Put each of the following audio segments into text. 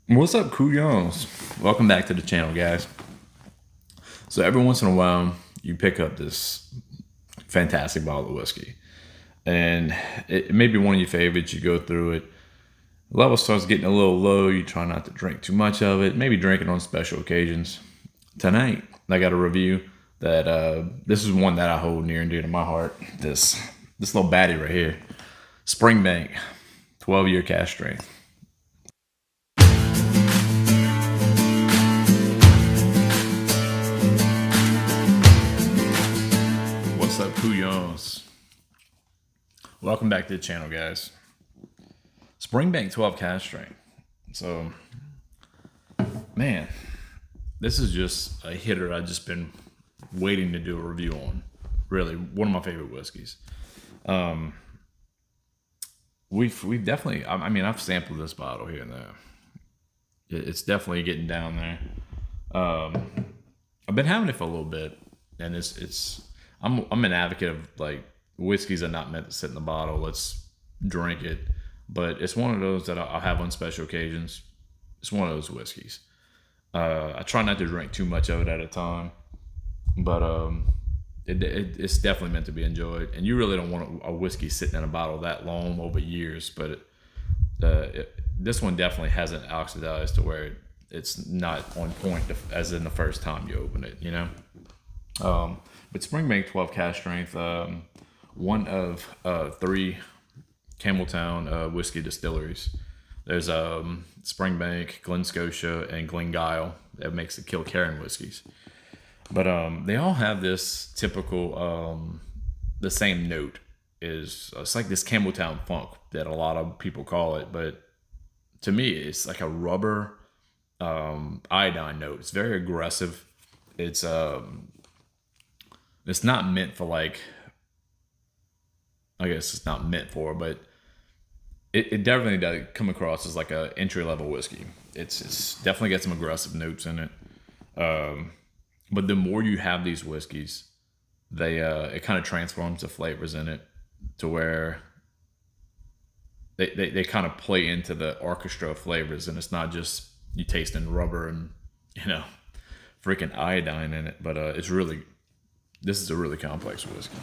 What's up, Couyons? Welcome back to the channel, guys. So every once in a while, you pick up this fantastic bottle of whiskey, and it may be one of your favorites. You go through it, level starts getting a little low. You try not to drink too much of it. Maybe drink it on special occasions. Tonight, I got a review that this is one that I hold near and dear to my heart. This little baddie right here, Springbank, 12-year Cask Strength. What's up, Couyons? Welcome back to the channel, guys. Springbank 12 Cask Strength. So, man, this is just a hitter I've just been waiting to do a review on. Really, one of my favorite whiskeys. We've definitely. I mean, I've sampled this bottle here and there. It's definitely getting down there. I've been having it for a little bit, and it's. I'm an advocate of like whiskeys are not meant to sit in the bottle. Let's drink it, but it's one of those that I'll have on special occasions. It's one of those whiskeys. I try not to drink too much of it at a time, but it's definitely meant to be enjoyed. And you really don't want a whiskey sitting in a bottle that long over years. But this one definitely hasn't oxidized to where it's not on point as in the first time you open it. But Springbank 12 Cask Strength, one of three Campbeltown whiskey distilleries. There's Springbank, Glen Scotia, and Glengyle that makes the Kilkerran whiskeys. But they all have this typical, the same note. It's like this Campbelltown funk that a lot of people call it. But to me, it's like a rubber iodine note. It's very aggressive. It's not meant for like, I guess it's not meant for, but it definitely does come across as like a entry level whiskey. It's definitely got some aggressive notes in it. But the more you have these whiskeys, it kind of transforms the flavors in it to where they kind of play into the orchestra of flavors, and it's not just you tasting rubber and freaking iodine in it, but this is a really complex whiskey.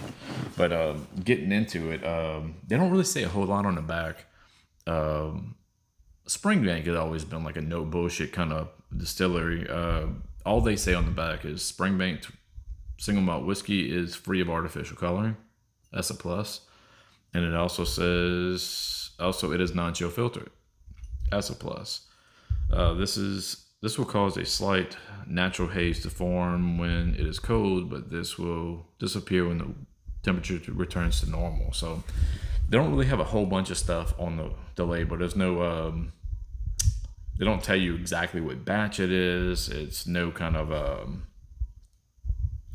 But getting into it, they don't really say a whole lot on the back. Springbank has always been like a no bullshit kind of distillery. All they say on the back is Springbank single malt whiskey is free of artificial coloring. That's a plus. And it also says it is non-chill filtered. That's a plus. This will cause a slight natural haze to form when it is cold, but this will disappear when the temperature returns to normal. So they don't really have a whole bunch of stuff on the label. There's no, they don't tell you exactly what batch it is. It's no kind of,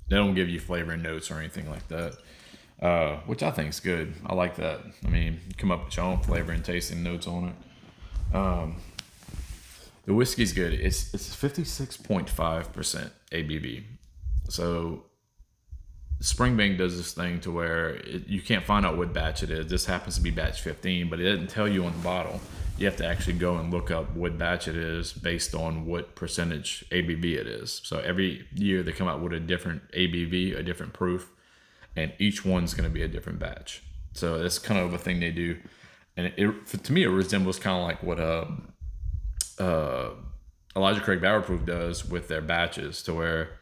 they don't give you flavoring notes or anything like that, which I think is good. I like that. I mean, you come up with your own flavor and tasting notes on it. The whiskey's good. It's 56.5% ABV. So Springbank does this thing to where you can't find out what batch it is. This happens to be batch 15, but it doesn't tell you on the bottle. You have to actually go and look up what batch it is based on what percentage ABV it is. So every year they come out with a different ABV, a different proof, and each one's going to be a different batch. So that's kind of a thing they do. And to me, it resembles kind of like what Elijah Craig Barrel Proof does with their batches, to where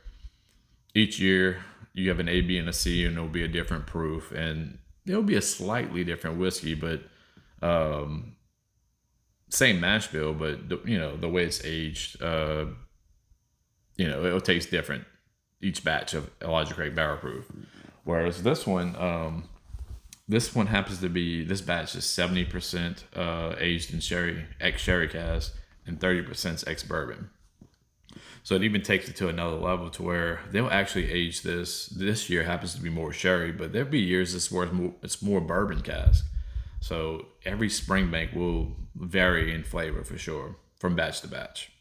each year you have an A, B, and a C, and there'll be a different proof, and there'll be a slightly different whiskey, but same mash bill, but the way it's aged, it'll taste different each batch of Elijah Craig Barrel Proof. Whereas this one happens to be, this batch is 70% aged in ex-sherry cask, and 30% ex-bourbon. So it even takes it to another level to where they'll actually age this. This year happens to be more sherry, but there'll be years it's more bourbon cask. So every Springbank will vary in flavor for sure from batch to batch.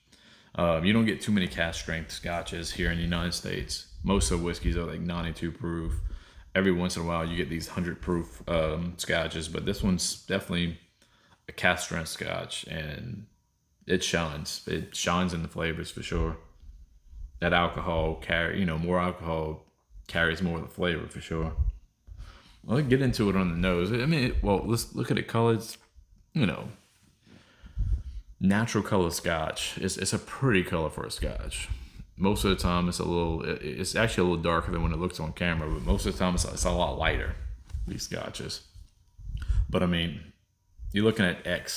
You don't get too many cask strength scotches here in the United States. Most of the whiskeys are like 92 proof. Every once in a while you get these 100 proof scotches, but this one's definitely a cask strength scotch, and it shines. It shines in the flavors for sure. That alcohol more alcohol carries more of the flavor for sure. Well, let's get into it on the nose. I mean, let's look at it colored. You know, natural color scotch. It's a pretty color for a scotch. Most of the time, it's actually a little darker than when it looks on camera, but most of the time, it's a lot lighter, these scotches. But I mean, you're looking at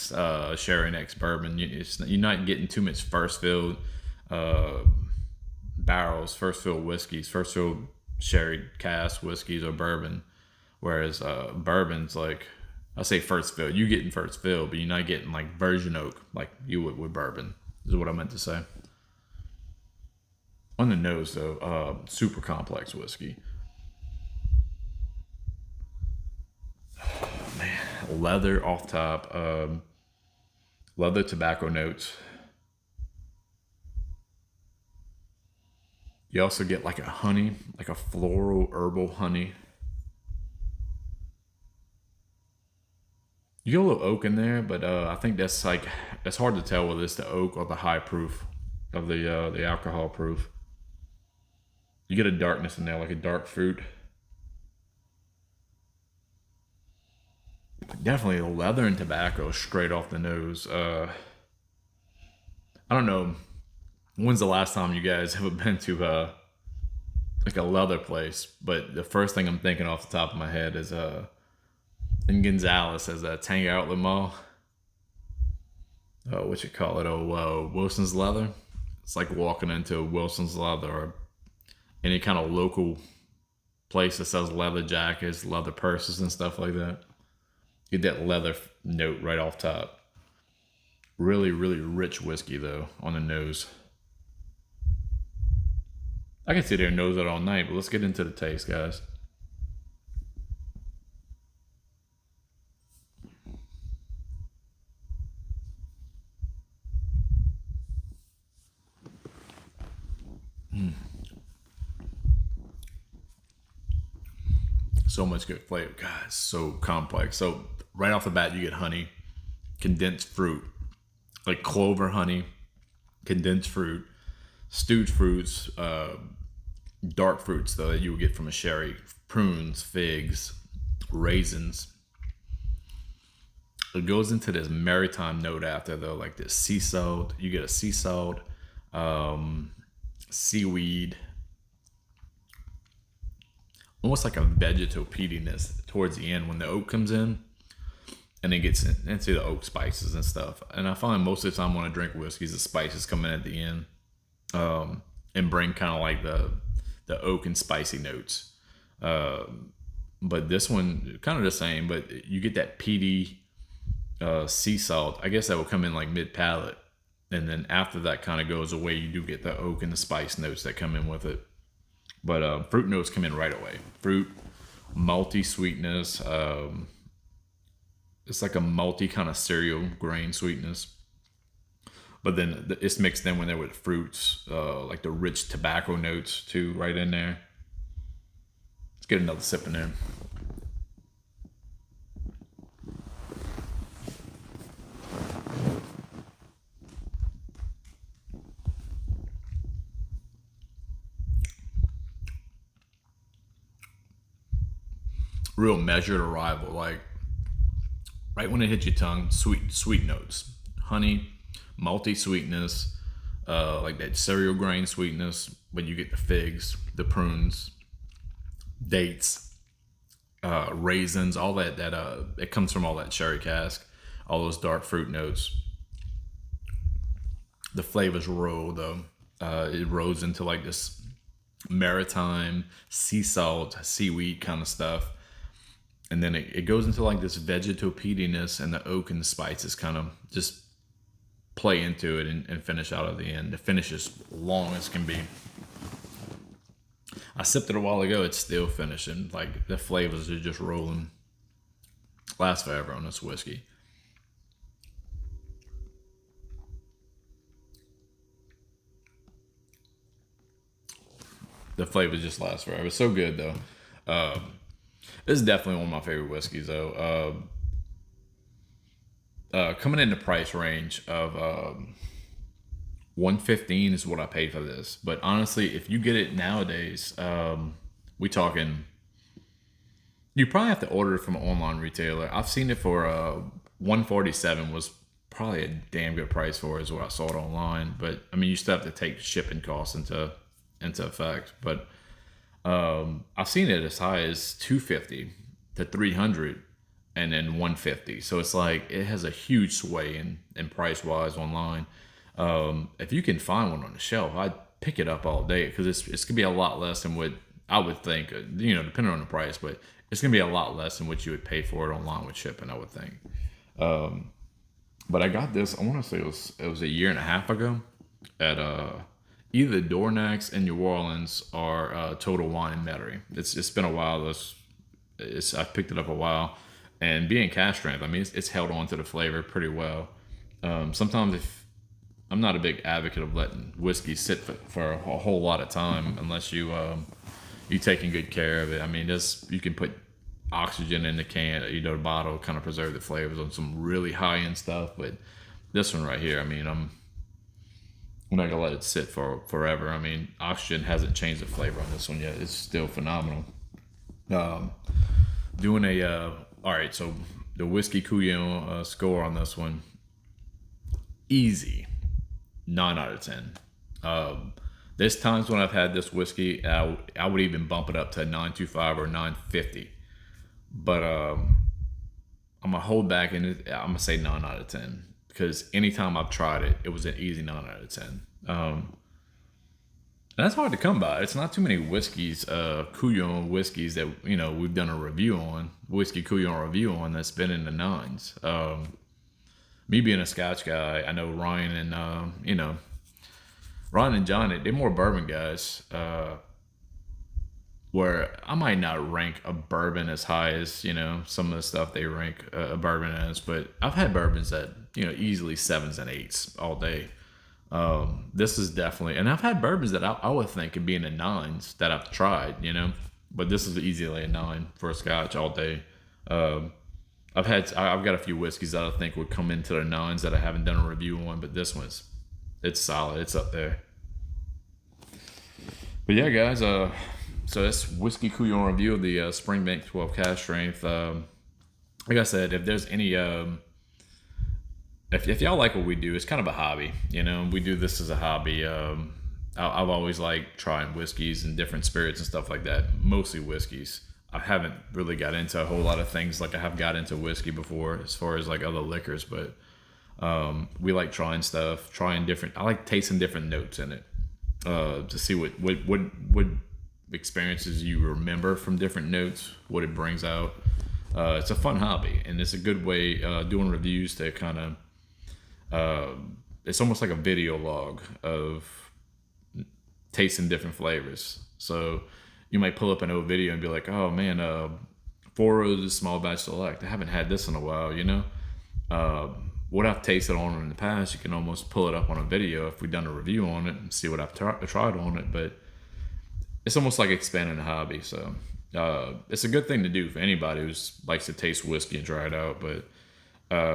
sherry and X bourbon. You're not getting too much first filled barrels, first filled whiskeys, first filled sherry cask whiskeys or bourbon. Whereas bourbon's like, I say first fill. You getting first fill, but you're not getting like virgin oak like you would with bourbon. Is what I meant to say. On the nose though, super complex whiskey. Oh, man, leather off top. Leather tobacco notes. You also get like a honey, like a floral herbal honey. You get a little oak in there, but I think that's hard to tell whether it's the oak or the high proof of the alcohol proof. You get a darkness in there, like a dark fruit. Definitely leather and tobacco straight off the nose. I don't know. When's the last time you guys have been to like a leather place? But the first thing I'm thinking off the top of my head is in Gonzales as a Tang Outlet Mall. What you call it? Wilson's Leather. It's like walking into Wilson's Leather or any kind of local place that sells leather jackets, leather purses, and stuff like that. Get that leather note right off top. Really, really rich whiskey though on the nose. I can sit there and nose it all night, but let's get into the taste, guys. So much good flavor. God, it's so complex. So right off the bat, you get honey, condensed fruit, like clover honey, condensed fruit, stewed fruits, dark fruits though that you would get from a sherry, prunes, figs, raisins. It goes into this maritime note after though, like this sea salt. You get a sea salt, seaweed, almost like a vegetal peatiness towards the end when the oak comes in, and it gets into the oak spices and stuff. And I find most of the time when I drink whiskeys, the spices come in at the end, and bring kind of like the oak and spicy notes. But this one kind of the same, but you get that peaty sea salt. I guess that will come in like mid palate, and then after that kind of goes away, you do get the oak and the spice notes that come in with it. But fruit notes come in right away. Fruit, malty sweetness. It's like a malty kind of cereal grain sweetness. But then it's mixed in when there with fruits, like the rich tobacco notes too, right in there. Let's get another sip in there. Real measured arrival, like right when it hits your tongue, sweet notes, honey, malty sweetness, like that cereal grain sweetness. But you get the figs, the prunes, dates, raisins, all that it comes from all that sherry cask, all those dark fruit notes. The flavors roll though. It rolls into like this maritime sea salt, seaweed kind of stuff. And then it goes into like this vegetal peatiness, and the oak and the spices kind of just play into it and finish out at the end. The finish is long as can be. I sipped it a while ago. It's still finishing. Like the flavors are just rolling. Lasts forever on this whiskey. The flavors just last forever. It's so good though. This is definitely one of my favorite whiskeys, though. coming in the price range of 115 is what I paid for this. But honestly, if you get it nowadays, we talking. You probably have to order it from an online retailer. I've seen it for 147 was probably a damn good price for it, is what I saw it online. But I mean, you still have to take shipping costs into effect. But I've seen it as high as 250 to 300 and then 150. So it's like it has a huge sway in price wise online. If you can find one on the shelf, I'd pick it up all day because it's gonna be a lot less than what I would think. Depending on the price, but it's gonna be a lot less than what you would pay for it online with shipping, I would think. But I got this. I want to say it was a year and a half ago at either Dornax in New Orleans or Total Wine and Metairie. It's been a while. I picked it up a while, and being Cask Strength, I mean it's held on to the flavor pretty well. Sometimes if I'm not a big advocate of letting whiskey sit for a whole lot of time unless you taking good care of it. I mean, you can put oxygen in the can, the bottle, kind of preserve the flavors on some really high end stuff. But this one right here, I mean, I'm not gonna let it sit for forever. I mean, oxygen hasn't changed the flavor on this one yet. It's still phenomenal. Doing all right. So the whiskey Couyons score on this one, easy, 9 out of 10. There's times when I've had this whiskey, I would even bump it up to 925 or 950. But I'm gonna hold back and I'm gonna say 9 out of 10 because anytime I've tried it, it was an easy 9 out of 10. And that's hard to come by. It's not too many whiskeys, Couyons whiskeys that we've done a review on, whiskey Couyons review on that's been in the nines. Me being a Scotch guy, I know Ryan and Ryan and John, they're more bourbon guys. Where I might not rank a bourbon as high as some of the stuff they rank a bourbon as, but I've had bourbons that easily 7s and 8s all day. This is definitely, and I've had bourbons that I would think could be in the 9s that I've tried, but this is easily a 9 for a Scotch all day. I've got a few whiskeys that I think would come into the 9s that I haven't done a review on, but this it's solid. It's up there. But yeah, guys, so that's whiskey Couyons review of the Springbank 12 Cask Strength. Like I said, if there's any, if y'all like what we do, it's kind of a hobby. We do this as a hobby. I've always liked trying whiskeys and different spirits and stuff like that. Mostly whiskeys. I haven't really got into a whole lot of things like I have got into whiskey before, as far as like other liquors. But we like trying stuff, I like tasting different notes in it to see what experiences you remember from different notes, what it brings out. It's a fun hobby, and it's a good way doing reviews to kind of it's almost like a video log of tasting different flavors. So you might pull up an old video and be like, oh man, 4 Roses Small Batch Select, I haven't had this in a while. What I've tasted on in the past, you can almost pull it up on a video if we've done a review on it and see what I've tried on it. But it's almost like expanding a hobby. So it's a good thing to do for anybody who likes to taste whiskey and try it out. But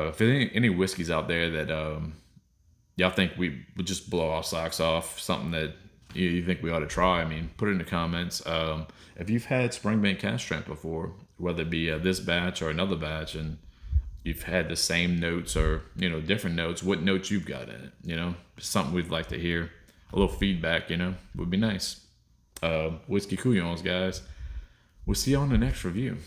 if there's any whiskeys out there that y'all think we would just blow our socks off, something that you think we ought to try, I mean, put it in the comments. If you've had Springbank Cask Strength before, whether it be this batch or another batch, and you've had the same notes or different notes, what notes you've got in it, something we'd like to hear. A little feedback, would be nice. Whiskey Couyons, guys. We'll see you on the next review.